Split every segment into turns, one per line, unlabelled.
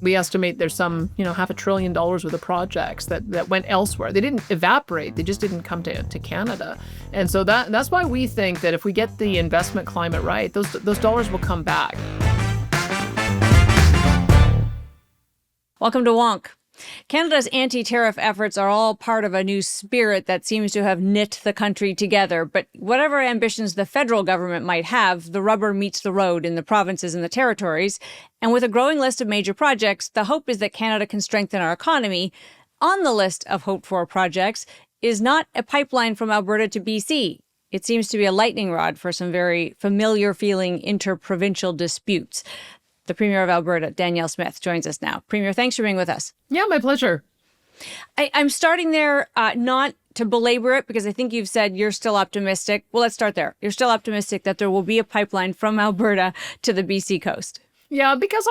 We estimate there's some, $500 billion worth of projects that went elsewhere. They didn't evaporate. They just didn't come to Canada. And so that's why we think that if we get the investment climate right, those dollars will come back.
Welcome to WONK. Canada's anti-tariff efforts are all part of a new spirit that seems to have knit the country together. But whatever ambitions the federal government might have, the rubber meets the road in the provinces and the territories. And with a growing list of major projects, the hope is that Canada can strengthen our economy. On the list of hoped-for projects is not a pipeline from Alberta to BC. It seems to be a lightning rod for some very familiar-feeling inter-provincial disputes. The Premier of Alberta, Danielle Smith, joins us now. Premier, thanks for being with us.
Yeah, my pleasure.
I'm starting there, not to belabor it, because I think you've said you're still optimistic. Well, let's start there. You're still optimistic that there will be a pipeline from Alberta to the BC coast.
Yeah, because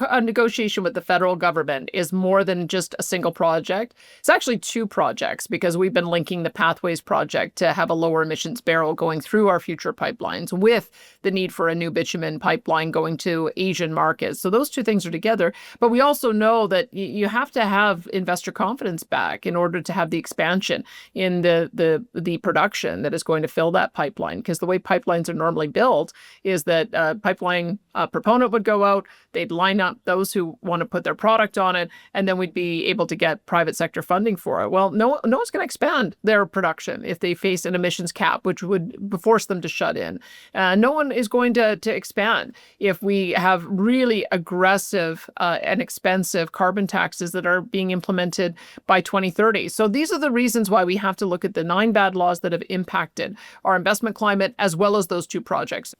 our negotiation with the federal government is more than just a single project. It's actually two projects, because we've been linking the Pathways project to have a lower emissions barrel going through our future pipelines with the need for a new bitumen pipeline going to Asian markets. So those two things are together. But we also know that you have to have investor confidence back in order to have the expansion in the production that is going to fill that pipeline. Because the way pipelines are normally built is that a pipeline proponent would go out, they'd line up those who want to put their product on it, and then we'd be able to get private sector funding for it. Well, no one's going to expand their production if they face an emissions cap, which would force them to shut in. No one is going to expand if we have really aggressive and expensive carbon taxes that are being implemented by 2030. So these are the reasons why we have to look at the 9 bad laws that have impacted our investment climate, as well as those two projects.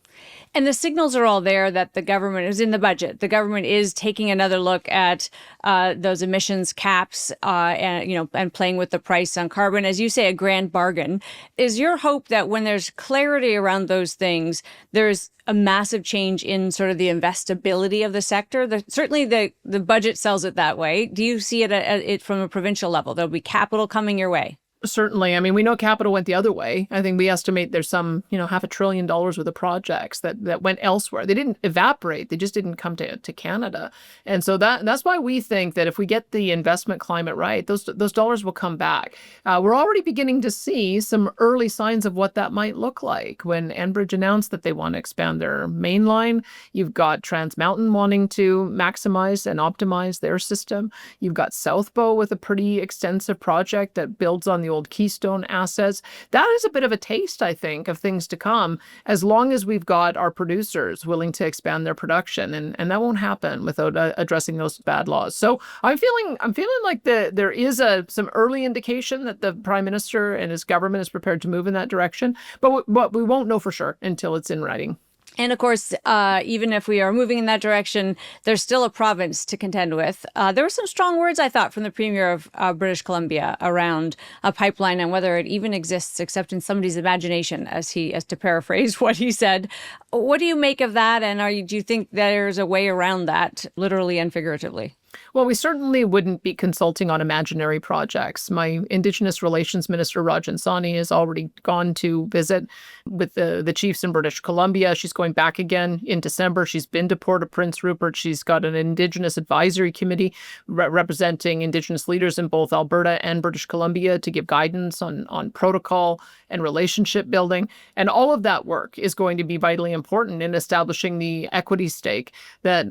And the signals are all there that the government is in the budget. The government is taking another look at those emissions caps and playing with the price on carbon. As you say, a grand bargain. Is your hope that when there's clarity around those things, there's a massive change in sort of the investability of the sector? Certainly the budget sells it that way. Do you see it from a provincial level? There'll be capital coming your way.
Certainly. I mean, we know capital went the other way. I think we estimate there's some, $500 billion worth of projects that went elsewhere. They didn't evaporate. They just didn't come to Canada. And so that's why we think that if we get the investment climate right, those dollars will come back. We're already beginning to see some early signs of what that might look like. When Enbridge announced that they want to expand their main line, you've got Trans Mountain wanting to maximize and optimize their system. You've got South Bow with a pretty extensive project that builds on the old Keystone assets. That is a bit of a taste, I think, of things to come, as long as we've got our producers willing to expand their production, and that won't happen without addressing those bad laws. So I'm feeling like there is some early indication that the Prime Minister and his government is prepared to move in that direction, but we won't know for sure until it's in writing.
And of course, even if we are moving in that direction, there's still a province to contend with. There were some strong words, I thought, from the Premier of British Columbia around a pipeline and whether it even exists except in somebody's imagination, as to paraphrase what he said. What do you make of that? And do you think there's a way around that, literally and figuratively?
Well, we certainly wouldn't be consulting on imaginary projects. My Indigenous Relations Minister, Rajan Sawhney, has already gone to visit with the chiefs in British Columbia. She's going back again in December. She's been to Port of Prince Rupert. She's got an Indigenous Advisory Committee representing Indigenous leaders in both Alberta and British Columbia to give guidance on protocol and relationship building. And all of that work is going to be vitally important in establishing the equity stake that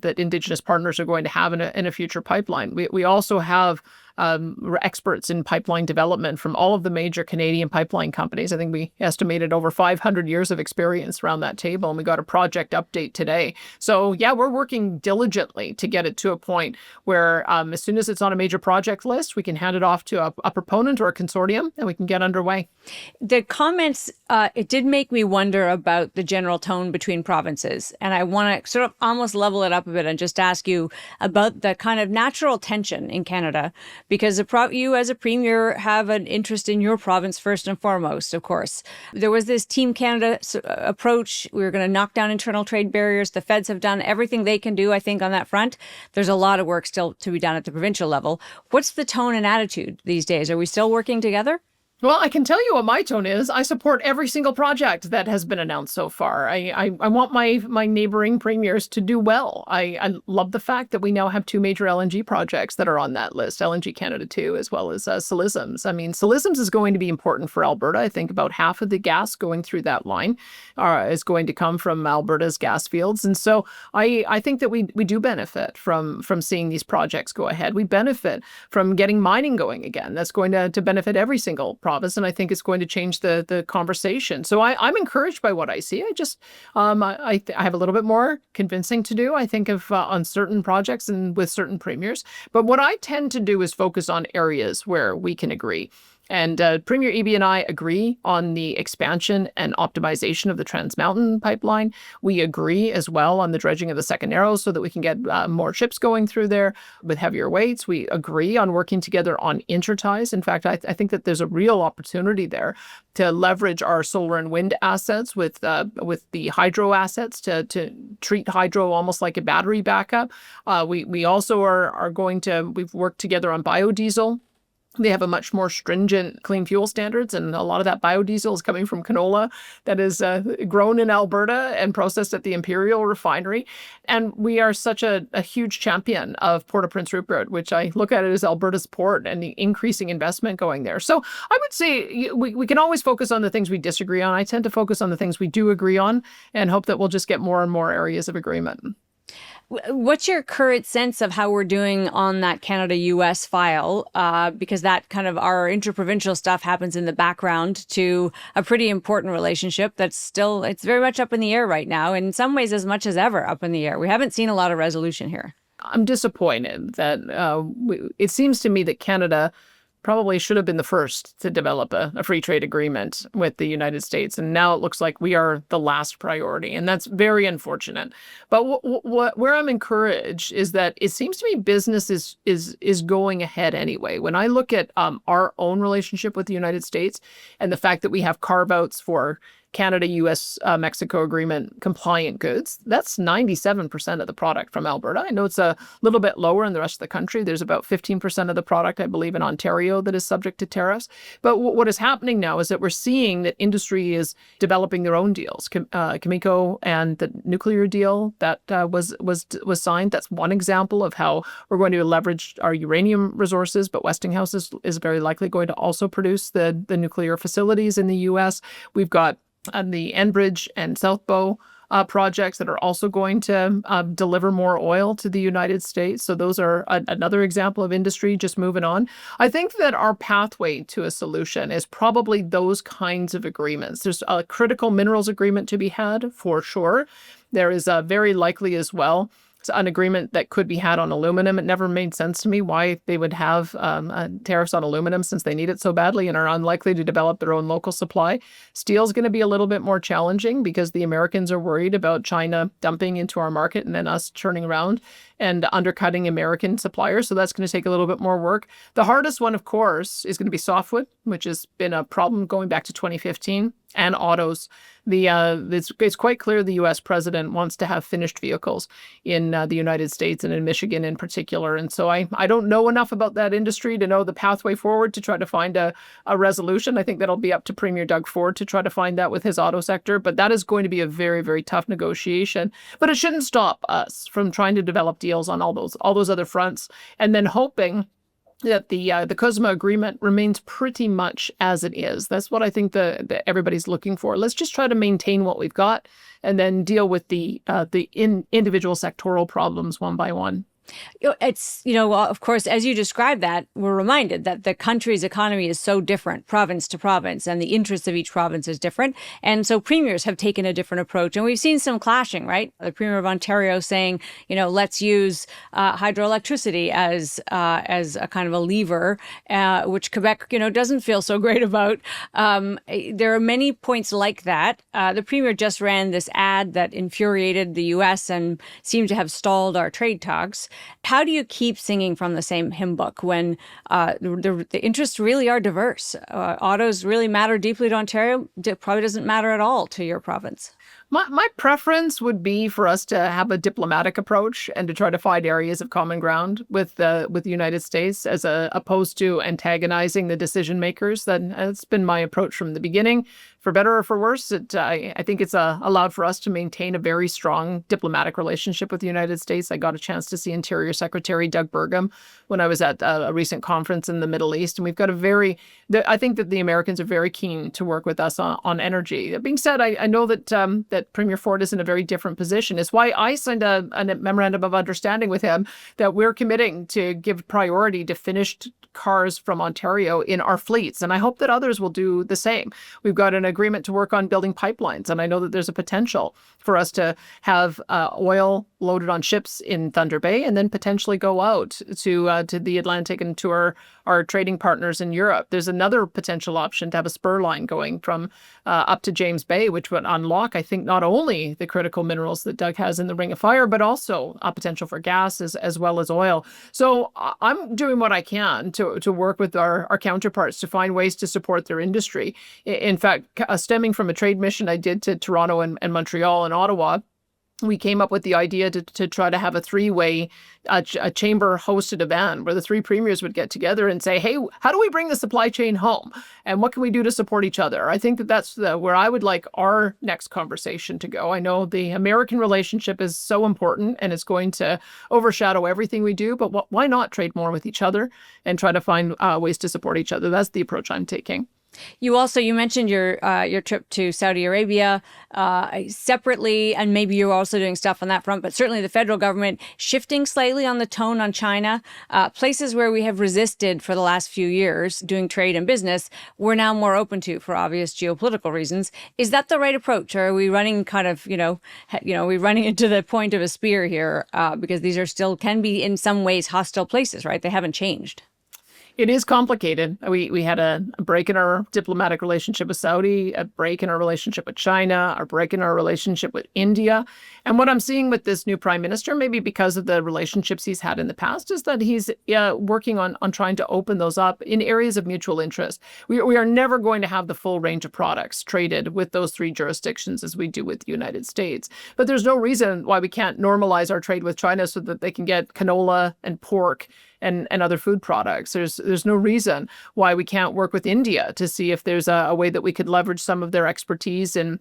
that Indigenous partners are going to have in a future pipeline. We also have experts in pipeline development from all of the major Canadian pipeline companies. I think we estimated over 500 years of experience around that table, and we got a project update today. So yeah, we're working diligently to get it to a point where as soon as it's on a major project list, we can hand it off to a proponent or a consortium, and we can get underway.
The comments, it did make me wonder about the general tone between provinces. And I want to sort of almost level it up a bit and just ask you about the kind of natural tension in Canada, because you as a premier have an interest in your province first and foremost, of course. There was this Team Canada approach. We were going to knock down internal trade barriers. The feds have done everything they can do, I think, on that front. There's a lot of work still to be done at the provincial level. What's the tone and attitude these days? Are we still working together?
Well, I can tell you what my tone is. I support every single project that has been announced so far. I want my neighboring premiers to do well. I love the fact that we now have two major LNG projects that are on that list, LNG Canada 2, as well as Silisms. I mean, Silisms is going to be important for Alberta. I think about half of the gas going through that line is going to come from Alberta's gas fields. And so I think that we do benefit from seeing these projects go ahead. We benefit from getting mining going again. That's going to benefit every single province, and I think it's going to change the conversation. So I'm encouraged by what I see. I just I have a little bit more convincing to do, I think, of on certain projects and with certain premiers. But what I tend to do is focus on areas where we can agree. And Premier Eby and I agree on the expansion and optimization of the Trans Mountain pipeline. We agree as well on the dredging of the Second Narrows so that we can get more ships going through there with heavier weights. We agree on working together on interties. In fact, I think that there's a real opportunity there to leverage our solar and wind assets with the hydro assets to treat hydro almost like a battery backup. We also are going to, we've worked together on biodiesel. They have a much more stringent clean fuel standards, and a lot of that biodiesel is coming from canola that is grown in Alberta and processed at the Imperial refinery. And we are such a huge champion of Port of Prince Rupert, which I look at it as Alberta's port and the increasing investment going there. So I would say we can always focus on the things we disagree on. I tend to focus on the things we do agree on and hope that we'll just get more and more areas of agreement.
What's your current sense of how we're doing on that Canada-US file? Because that kind of our interprovincial stuff happens in the background to a pretty important relationship that's still, it's very much up in the air right now, and in some ways as much as ever up in the air. We haven't seen a lot of resolution here.
I'm disappointed that it seems to me that Canada probably should have been the first to develop a free trade agreement with the United States. And now it looks like we are the last priority. And that's very unfortunate. But where I'm encouraged is that it seems to me business is going ahead anyway. When I look at our own relationship with the United States and the fact that we have carve-outs for Canada, US, Mexico agreement compliant goods, that's 97% of the product from Alberta. I know it's a little bit lower in the rest of the country. There's about 15% of the product, I believe, in Ontario that is subject to tariffs. But what is happening now is that we're seeing that industry is developing their own deals. Cameco and the nuclear deal that was signed, that's one example of how we're going to leverage our uranium resources. But Westinghouse is very likely going to also produce the nuclear facilities in the US. We've got the Enbridge and South Bow projects that are also going to deliver more oil to the United States. So those are another example of industry just moving on. I think that our pathway to a solution is probably those kinds of agreements. There's a critical minerals agreement to be had for sure. There is very likely as well an agreement that could be had on aluminum. It never made sense to me why they would have tariffs on aluminum since they need it so badly and are unlikely to develop their own local supply. Steel is going to be a little bit more challenging because the Americans are worried about China dumping into our market and then us turning around and undercutting American suppliers. So that's going to take a little bit more work. The hardest one, of course, is going to be softwood, which has been a problem going back to 2015, and autos. It's quite clear the U.S. president wants to have finished vehicles in the United States and in Michigan in particular. And so I don't know enough about that industry to know the pathway forward to try to find a resolution. I think that'll be up to Premier Doug Ford to try to find that with his auto sector. But that is going to be a very, very tough negotiation. But it shouldn't stop us from trying to develop deals on all those other fronts and then hoping that the CUSMA agreement remains pretty much as it is. That's what I think that everybody's looking for. Let's just try to maintain what we've got and then deal with the individual sectoral problems one by one.
It's, of course, as you describe that, we're reminded that the country's economy is so different, province to province, and the interests of each province is different. And so premiers have taken a different approach. And we've seen some clashing, right? The Premier of Ontario saying, let's use hydroelectricity as a kind of a lever, which Quebec, doesn't feel so great about. There are many points like that. The Premier just ran this ad that infuriated the U.S. and seemed to have stalled our trade talks. How do you keep singing from the same hymn book when the interests really are diverse? Autos really matter deeply to Ontario. It probably doesn't matter at all to your province.
My preference would be for us to have a diplomatic approach and to try to find areas of common ground with the United States as opposed to antagonizing the decision makers. That's been my approach from the beginning. For better or for worse, I think it's allowed for us to maintain a very strong diplomatic relationship with the United States. I got a chance to see Interior Secretary Doug Burgum when I was at a recent conference in the Middle East, and we've got I think that the Americans are very keen to work with us on energy. That being said, I know that Premier Ford is in a very different position. It's why I signed a memorandum of understanding with him that we're committing to give priority to finished cars from Ontario in our fleets. And I hope that others will do the same. We've got an agreement to work on building pipelines. And I know that there's a potential for us to have oil loaded on ships in Thunder Bay and then potentially go out to the Atlantic and to our trading partners in Europe. There's another potential option to have a spur line going from up to James Bay, which would unlock, I think, not only the critical minerals that Doug has in the Ring of Fire, but also a potential for gas as well as oil. So I'm doing what I can to work with our counterparts to find ways to support their industry. In fact, stemming from a trade mission I did to Toronto and Montreal and Ottawa, we came up with the idea to try to have a three-way a chamber-hosted event where the three premiers would get together and say, hey, how do we bring the supply chain home? And what can we do to support each other? I think that's where I would like our next conversation to go. I know the American relationship is so important and it's going to overshadow everything we do, but why not trade more with each other and try to find ways to support each other? That's the approach I'm taking.
You mentioned your trip to Saudi Arabia separately, and maybe you're also doing stuff on that front, but certainly the federal government shifting slightly on the tone on China. Places where we have resisted for the last few years doing trade and business, we're now more open to for obvious geopolitical reasons. Is that the right approach, or are we running kind of, we running into the point of a spear here because these are still can be in some ways hostile places, right? They haven't changed.
It is complicated. We had a break in our diplomatic relationship with Saudi, a break in our relationship with China, a break in our relationship with India. And what I'm seeing with this new prime minister, maybe because of the relationships he's had in the past, is that he's working on trying to open those up in areas of mutual interest. We are never going to have the full range of products traded with those three jurisdictions as we do with the United States. But there's no reason why we can't normalize our trade with China so that they can get canola and pork and other food products. There's no reason why we can't work with India to see if there's a way that we could leverage some of their expertise in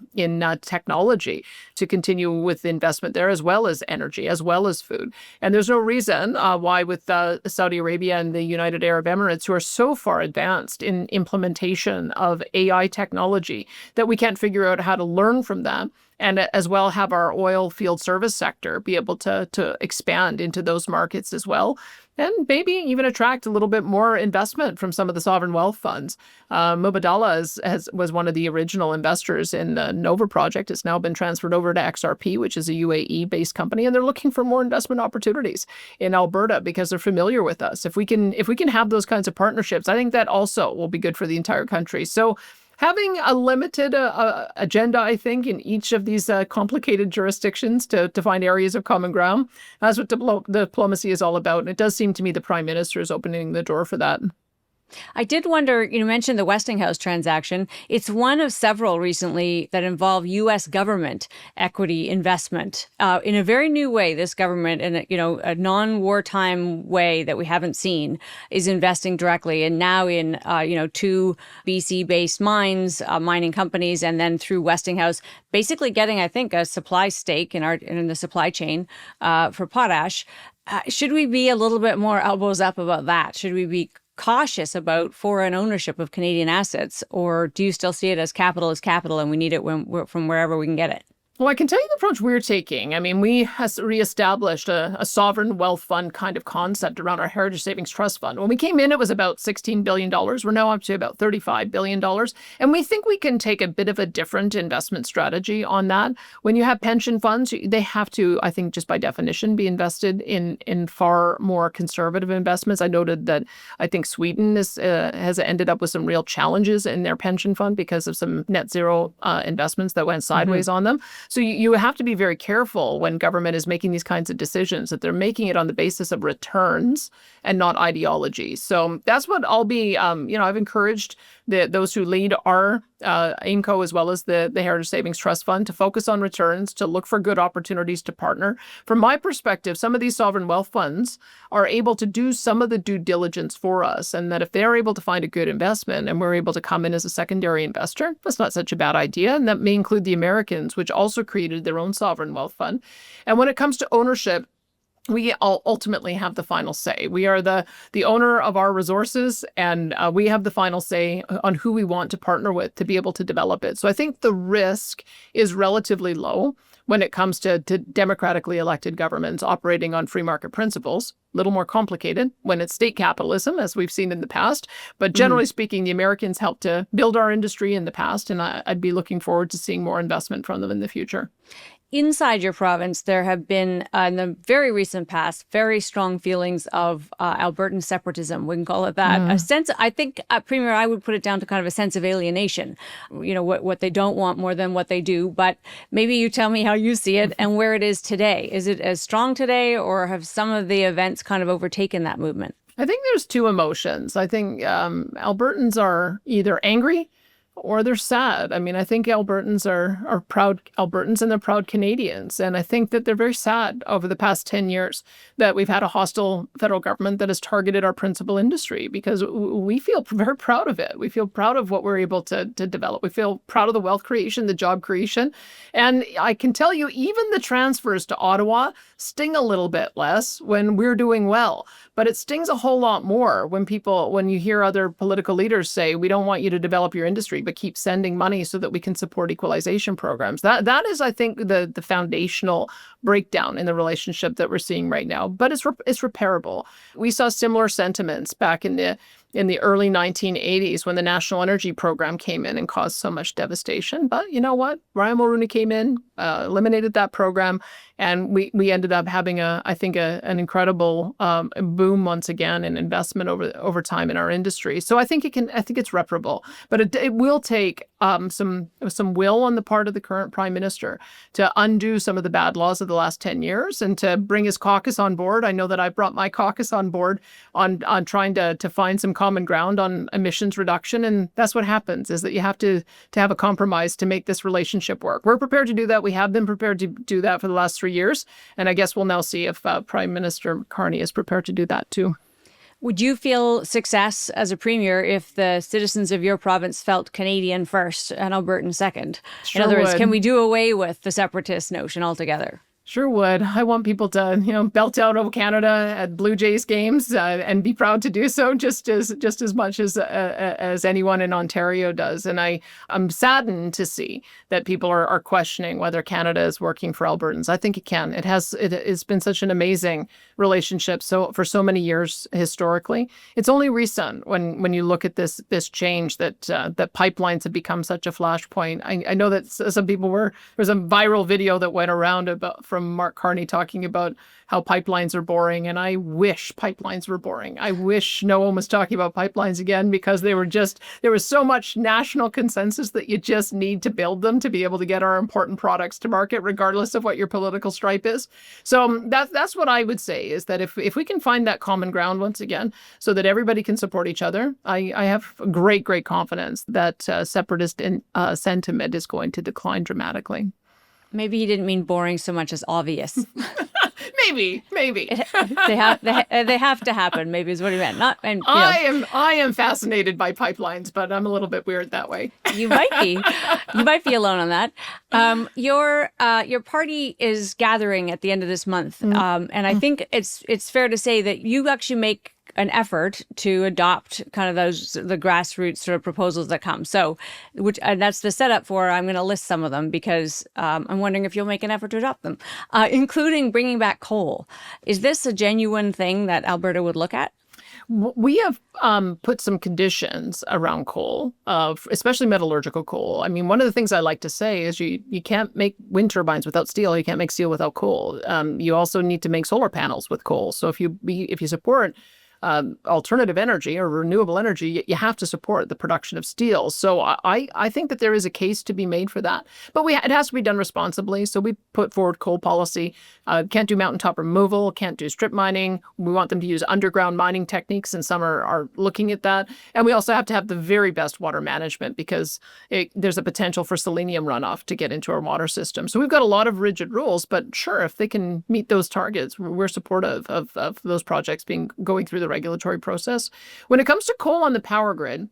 technology to continue with investment there, as well as energy, as well as food. And there's no reason why with Saudi Arabia and the United Arab Emirates, who are so far advanced in implementation of AI technology, that we can't figure out how to learn from them and as well have our oil field service sector be able to expand into those markets as well. And maybe even attract a little bit more investment from some of the sovereign wealth funds. Mubadala was one of the original investors in the Nova project. It's now been transferred over to XRP, which is a UAE-based company, and they're looking for more investment opportunities in Alberta because they're familiar with us. If we can have those kinds of partnerships, I think that also will be good for the entire country. So having a limited agenda, I think, in each of these complicated jurisdictions to find areas of common ground, that's what diplomacy is all about. And it does seem to me the Prime Minister is opening the door for that.
I did wonder, you mentioned the Westinghouse transaction. It's one of several recently that involve U.S. government equity investment in a very new way. This government, in a non-wartime way that we haven't seen, is investing directly, and now in two BC-based mining companies, and then through Westinghouse, basically getting, I think, a supply stake in the supply chain for potash. Should we be a little bit more elbows up about that? Should we be cautious about foreign ownership of Canadian assets, or do you still see it as capital and we need it from wherever we can get it?
Well, I can tell you the approach we're taking. I mean, we has reestablished a sovereign wealth fund kind of concept around our Heritage Savings Trust Fund. When we came in, it was about $16 billion. We're now up to about $35 billion. And we think we can take a bit of a different investment strategy on that. When you have pension funds, they have to, I think, just by definition, be invested in far more conservative investments. I noted that I think Sweden has ended up with some real challenges in their pension fund because of some net zero investments that went sideways on them. So you have to be very careful when government is making these kinds of decisions, that they're making it on the basis of returns and not ideology. So that's what I'll be, I've encouraged those who lead our AIMCO as well as the Heritage Savings Trust Fund to focus on returns, to look for good opportunities to partner. From my perspective, some of these sovereign wealth funds are able to do some of the due diligence for us, and that if they're able to find a good investment and we're able to come in as a secondary investor, that's not such a bad idea. And that may include the Americans, which also created their own sovereign wealth fund. And when it comes to ownership, we all ultimately have the final say. We are the owner of our resources, and we have the final say on who we want to partner with to be able to develop it. So I think the risk is relatively low when it comes to democratically elected governments operating on free market principles. A little more complicated when it's state capitalism, as we've seen in the past. But generally speaking, the Americans helped to build our industry in the past, and I'd be looking forward to seeing more investment from them in the future.
Inside your province, there have been, in the very recent past, very strong feelings of Albertan separatism. We can call it that. A sense, I think, Premier, I would put it down to kind of a sense of alienation. What they don't want more than what they do. But maybe you tell me how you see it and where it is today. Is it as strong today, or have some of the events kind of overtaken that movement?
I think there's two emotions. I think Albertans are either angry or they're sad. I mean, I think Albertans are proud Albertans and they're proud Canadians. And I think that they're very sad over the past 10 years that we've had a hostile federal government that has targeted our principal industry, because we feel very proud of it. We feel proud of what we're able to develop. We feel proud of the wealth creation, the job creation. And I can tell you, even the transfers to Ottawa sting a little bit less when we're doing well. But it stings a whole lot more when you hear other political leaders say, we don't want you to develop your industry, but keep sending money so that we can support equalization programs. That is, I think, the foundational breakdown in the relationship that we're seeing right now. But it's repairable. We saw similar sentiments back in the early 1980s when the National Energy Program came in and caused so much devastation. But you know what? Ryan Mulroney came in, eliminated that program, and we ended up having an incredible boom once again in investment over time in our industry. So I think it's reparable, but it will take some will on the part of the current Prime Minister to undo some of the bad laws of the last 10 years and to bring his caucus on board. I know that I brought my caucus on board on trying to find some common ground on emissions reduction, and that's what happens, is that you have to have a compromise to make this relationship work. We're prepared to do that. We have been prepared to do that for the last 3 years, and I guess we'll now see if Prime Minister Carney is prepared to do that too.
Would you feel success as a premier if the citizens of your province felt Canadian first and Albertan second?
Sure
In other words,
would.
can we do away with the separatist notion altogether?
Sure would. I want people to, belt out over Canada at Blue Jays games and be proud to do so just as much as anyone in Ontario does. And I'm saddened to see that people are questioning whether Canada is working for Albertans. I think it can. It's been such an amazing relationship for so many years historically. It's only recent when you look at this change that pipelines have become such a flashpoint. I know that some people there's a viral video that went around from Mark Carney talking about how pipelines are boring, and I wish pipelines were boring. I wish no one was talking about pipelines again, because there was so much national consensus that you just need to build them to be able to get our important products to market, regardless of what your political stripe is. So that's what I would say, is that if we can find that common ground once again, so that everybody can support each other, I have great confidence that separatist sentiment is going to decline dramatically.
Maybe he didn't mean boring so much as obvious.
Maybe.
They have to happen, maybe is what he meant.
I am fascinated by pipelines, but I'm a little bit weird that way.
You might be. You might be alone on that. Your party is gathering at the end of this month, and I think it's fair to say that you actually make an effort to adopt kind of the grassroots sort of proposals that come. So, and that's the setup for, I'm going to list some of them, because I'm wondering if you'll make an effort to adopt them, including bringing back coal. Is this a genuine thing that Alberta would look at?
We have put some conditions around coal, especially metallurgical coal. I mean, one of the things I like to say is you can't make wind turbines without steel. You can't make steel without coal. You also need to make solar panels with coal. So if you support alternative energy or renewable energy, you have to support the production of steel. So I think that there is a case to be made for that. But it has to be done responsibly. So we put forward coal policy. Can't do mountaintop removal, can't do strip mining. We want them to use underground mining techniques, and some are looking at that. And we also have to have the very best water management, because there's a potential for selenium runoff to get into our water system. So we've got a lot of rigid rules, but sure, if they can meet those targets, we're supportive of those projects going through the regulatory process. When it comes to coal on the power grid,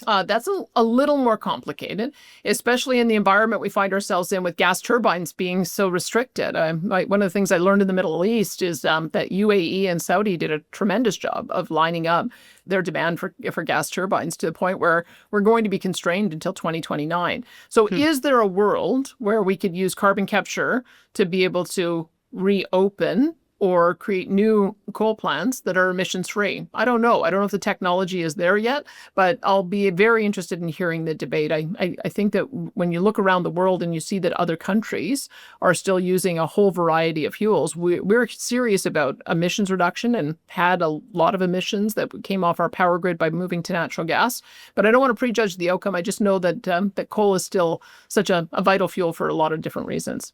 that's a little more complicated, especially in the environment we find ourselves in with gas turbines being so restricted. One of the things I learned in the Middle East is that UAE and Saudi did a tremendous job of lining up their demand for gas turbines to the point where we're going to be constrained until 2029. So is there a world where we could use carbon capture to be able to reopen or create new coal plants that are emissions-free? I don't know. I don't know if the technology is there yet, but I'll be very interested in hearing the debate. I think that when you look around the world and you see that other countries are still using a whole variety of fuels, we're serious about emissions reduction and had a lot of emissions that came off our power grid by moving to natural gas. But I don't want to prejudge the outcome. I just know that coal is still such a vital fuel for a lot of different reasons.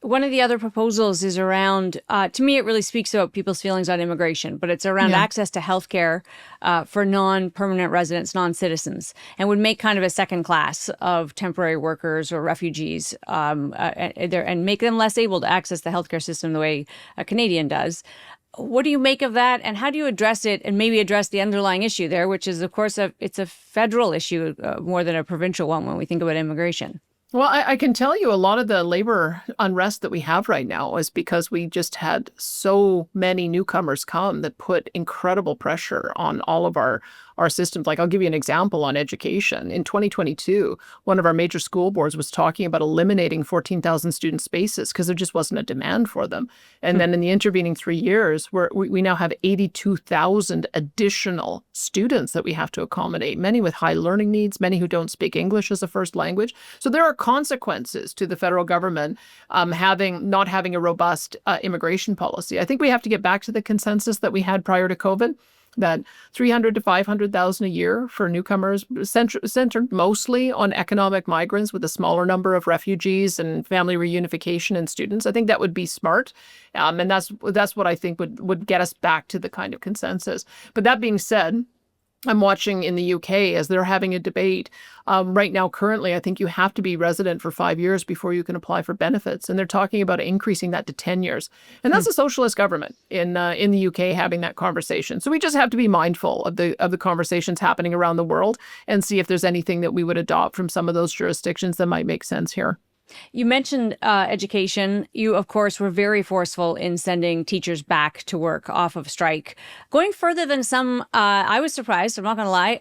One of the other proposals is around, to me, it really speaks about people's feelings on immigration, but it's around access to healthcare for non-permanent residents, non-citizens, and would make kind of a second class of temporary workers or refugees and make them less able to access the healthcare system the way a Canadian does. What do you make of that, and how do you address it, and maybe address the underlying issue there, which is, of course, it's a federal issue more than a provincial one when we think about immigration?
Well, I can tell you a lot of the labor unrest that we have right now is because we just had so many newcomers come that put incredible pressure on all of our systems. Like, I'll give you an example on education. In 2022, one of our major school boards was talking about eliminating 14,000 student spaces because there just wasn't a demand for them. And then in the intervening 3 years, we now have 82,000 additional students that we have to accommodate, many with high learning needs, many who don't speak English as a first language. So there are consequences to the federal government not having a robust immigration policy. I think we have to get back to the consensus that we had prior to COVID, that 300 to 500,000 a year for newcomers, centered mostly on economic migrants with a smaller number of refugees and family reunification and students. I think that would be smart. And that's what I think would get us back to the kind of consensus. But that being said, I'm watching in the UK as they're having a debate right now. Currently, I think you have to be resident for 5 years before you can apply for benefits. And they're talking about increasing that to 10 years. And that's a socialist government in the UK having that conversation. So we just have to be mindful of the conversations happening around the world and see if there's anything that we would adopt from some of those jurisdictions that might make sense here.
You mentioned education. You, of course, were very forceful in sending teachers back to work off of strike. Going further than some, I was surprised, I'm not going to lie.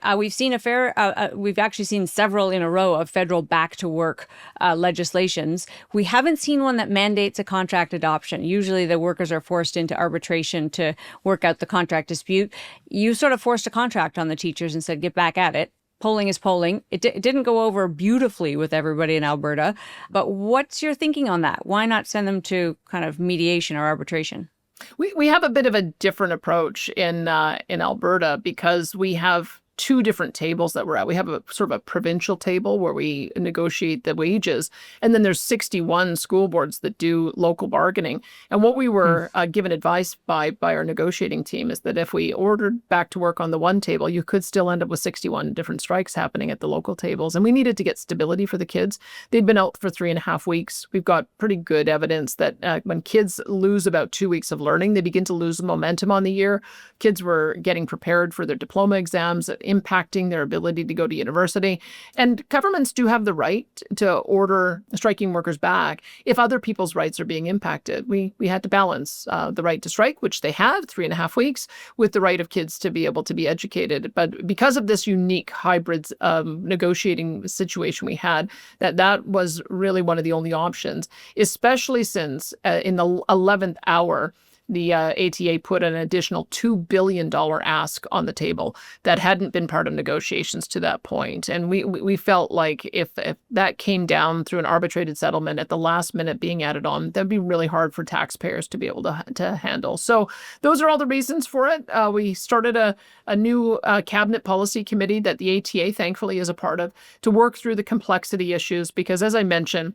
We've actually seen several in a row of federal back to work legislations. We haven't seen one that mandates a contract adoption. Usually the workers are forced into arbitration to work out the contract dispute. You sort of forced a contract on the teachers and said, get back at it. Polling is polling. It didn't go over beautifully with everybody in Alberta. But what's your thinking on that? Why not send them to kind of mediation or arbitration?
We have a bit of a different approach in Alberta because we have two different tables that we're at. We have a sort of a provincial table where we negotiate the wages, and then there's 61 school boards that do local bargaining. And what we were given advice by our negotiating team is that if we ordered back to work on the one table, you could still end up with 61 different strikes happening at the local tables. And we needed to get stability for the kids. They'd been out for 3.5 weeks. We've got pretty good evidence that when kids lose about 2 weeks of learning, they begin to lose momentum on the year. Kids were getting prepared for their diploma exams, impacting their ability to go to university. And governments do have the right to order striking workers back if other people's rights are being impacted. We had to balance the right to strike, which they have, 3.5 weeks, with the right of kids to be able to be educated. But because of this unique hybrid negotiating situation we had, that was really one of the only options, especially since in the 11th hour, the ATA put an additional $2 billion ask on the table that hadn't been part of negotiations to that point. And we felt like if that came down through an arbitrated settlement at the last minute being added on, that'd be really hard for taxpayers to be able to handle. So those are all the reasons for it. We started a new cabinet policy committee that the ATA thankfully is a part of to work through the complexity issues, because as I mentioned,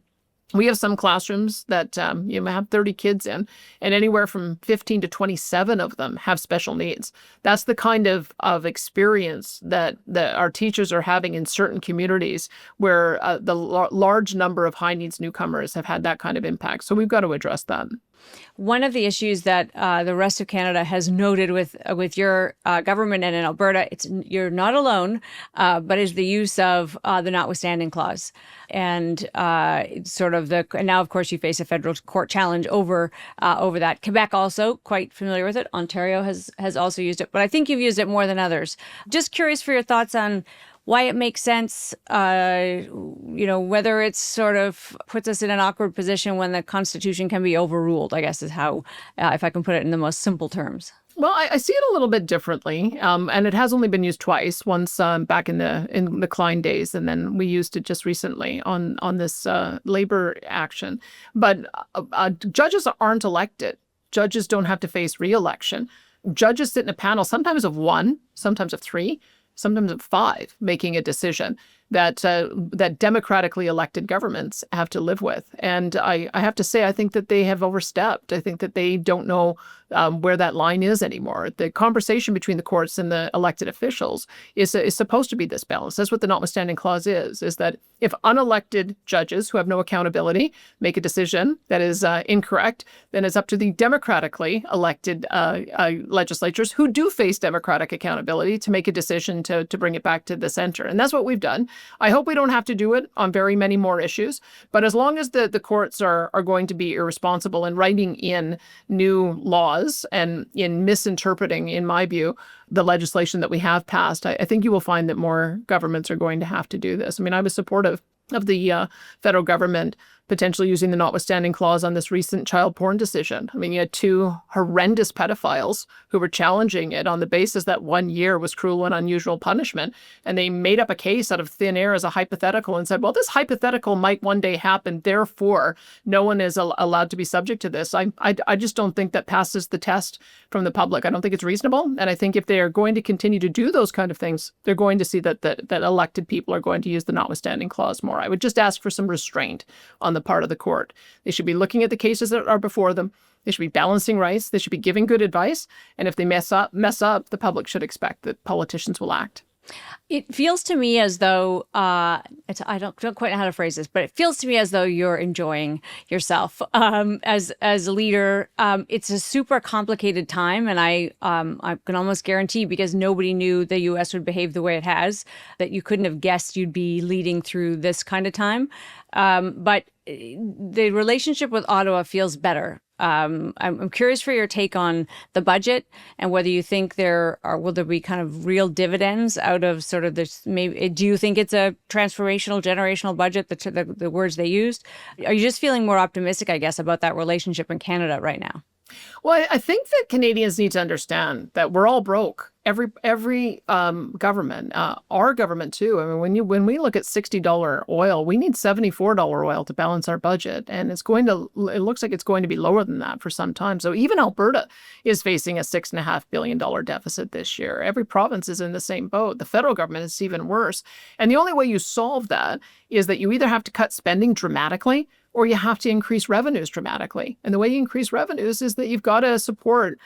we have some classrooms that you have 30 kids in, and anywhere from 15 to 27 of them have special needs. That's the kind of experience that our teachers are having in certain communities where the large number of high needs newcomers have had that kind of impact. So we've got to address that.
One of the issues that the rest of Canada has noted with your government and in Alberta, you're not alone, but is the use of the notwithstanding clause, and and now of course you face a federal court challenge over that. Quebec also quite familiar with it. Ontario has also used it, but I think you've used it more than others. Just curious for your thoughts on why it makes sense, whether it sort of puts us in an awkward position when the Constitution can be overruled, I guess is how, if I can put it in the most simple terms.
Well, I see it a little bit differently, and it has only been used twice. Once back in the Klein days, and then we used it just recently on this labor action. But judges aren't elected. Judges don't have to face re-election. Judges sit in a panel, sometimes of one, sometimes of three, sometimes of five, making a decision that democratically elected governments have to live with. And I have to say, I think that they have overstepped. I think that they don't know where that line is anymore. The conversation between the courts and the elected officials is supposed to be this balance. That's what the notwithstanding clause is that if unelected judges who have no accountability make a decision that is incorrect, then it's up to the democratically elected legislatures who do face democratic accountability to make a decision to bring it back to the center. And that's what we've done. I hope we don't have to do it on very many more issues. But as long as the courts are going to be irresponsible in writing in new laws and in misinterpreting, in my view, the legislation that we have passed, I think you will find that more governments are going to have to do this. I mean, I was supportive of the federal government potentially using the notwithstanding clause on this recent child porn decision. I mean, you had two horrendous pedophiles who were challenging it on the basis that 1 year was cruel and unusual punishment. And they made up a case out of thin air as a hypothetical and said, well, this hypothetical might one day happen. Therefore, no one is allowed to be subject to this. I just don't think that passes the test from the public. I don't think it's reasonable. And I think if they are going to continue to do those kind of things, they're going to see that elected people are going to use the notwithstanding clause more. I would just ask for some restraint on the part of the court. They should be looking at the cases that are before them. They should be balancing rights. They should be giving good advice. And if they mess up, the public should expect that politicians will act.
It feels to me as though I don't quite know how to phrase this, but it feels to me as though you're enjoying yourself as a leader. It's a super complicated time, and I can almost guarantee, because nobody knew the U.S. would behave the way it has, that you couldn't have guessed you'd be leading through this kind of time. But the relationship with Ottawa feels better. I'm curious for your take on the budget and whether you think will there be kind of real dividends out of sort of this. Maybe do you think it's a transformational, generational budget? The words they used. Are you just feeling more optimistic, I guess, about that relationship in Canada right now?
Well, I think that Canadians need to understand that we're all broke. Every government, our government too. I mean, when we look at $60 oil, we need $74 oil to balance our budget, and it looks like it's going to be lower than that for some time. So even Alberta is facing a $6.5 billion deficit this year. Every province is in the same boat. The federal government is even worse. And the only way you solve that is that you either have to cut spending dramatically, or you have to increase revenues dramatically. And the way you increase revenues is that you've got to support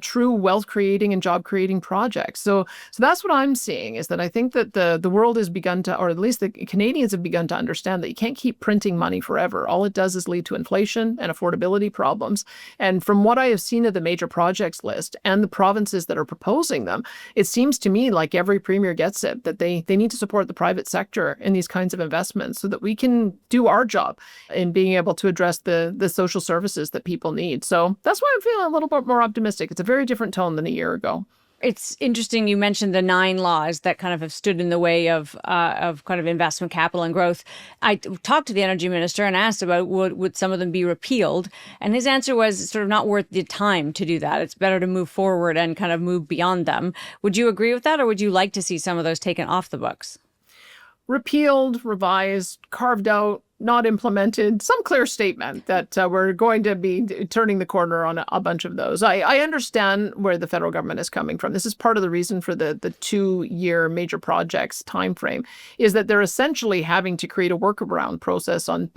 true wealth creating and job creating projects. So that's what I'm seeing, is that I think that the world has begun to, or at least the Canadians have begun to understand that you can't keep printing money forever. All it does is lead to inflation and affordability problems. And from what I have seen of the major projects list and the provinces that are proposing them, it seems to me like every premier gets it, that they need to support the private sector in these kinds of investments so that we can do our job in being able to address the social services that people need. So that's why I'm feeling a little bit more optimistic. It's a very different tone than a year ago.
It's interesting you mentioned the 9 laws that kind of have stood in the way of kind of investment capital and growth. I talked to the energy minister and asked about would some of them be repealed, and his answer was it's sort of not worth the time to do that. It's better to move forward and kind of move beyond them. Would you agree with that, or would you like to see some of those taken off the books?
Repealed, revised, carved out, not implemented, some clear statement that we're going to be turning the corner on a bunch of those. I understand where the federal government is coming from. This is part of the reason for the 2-year major projects timeframe, is that they're essentially having to create a workaround process on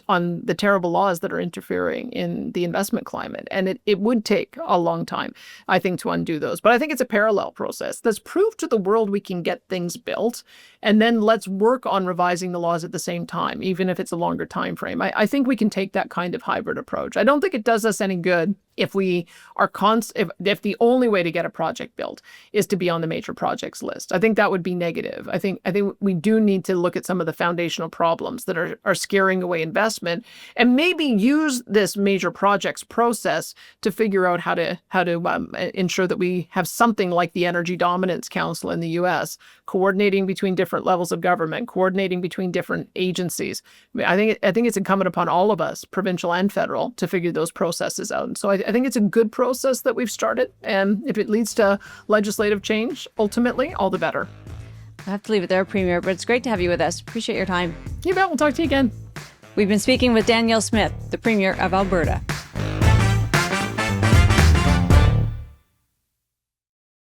the terrible laws that are interfering in the investment climate. And it would take a long time, I think, to undo those. But I think it's a parallel process. Let's prove to the world we can get things built, and then let's work on revising the laws at the same time, even if it's a longer time frame. I think we can take that kind of hybrid approach. I don't think it does us any good if we are if the only way to get a project built is to be on the major projects list. I think that would be negative. I think we do need to look at some of the foundational problems that are scaring away investment, and maybe use this major projects process to figure out how to ensure that we have something like the Energy Dominance Council in the U.S., coordinating between different levels of government, coordinating between different agencies. I think it's incumbent upon all of us, provincial and federal, to figure those processes out. And so I think it's a good process that we've started. And if it leads to legislative change, ultimately, all the better.
I have to leave it there, Premier, but it's great to have you with us. Appreciate your time.
You bet. We'll talk to you again.
We've been speaking with Danielle Smith, the Premier of Alberta.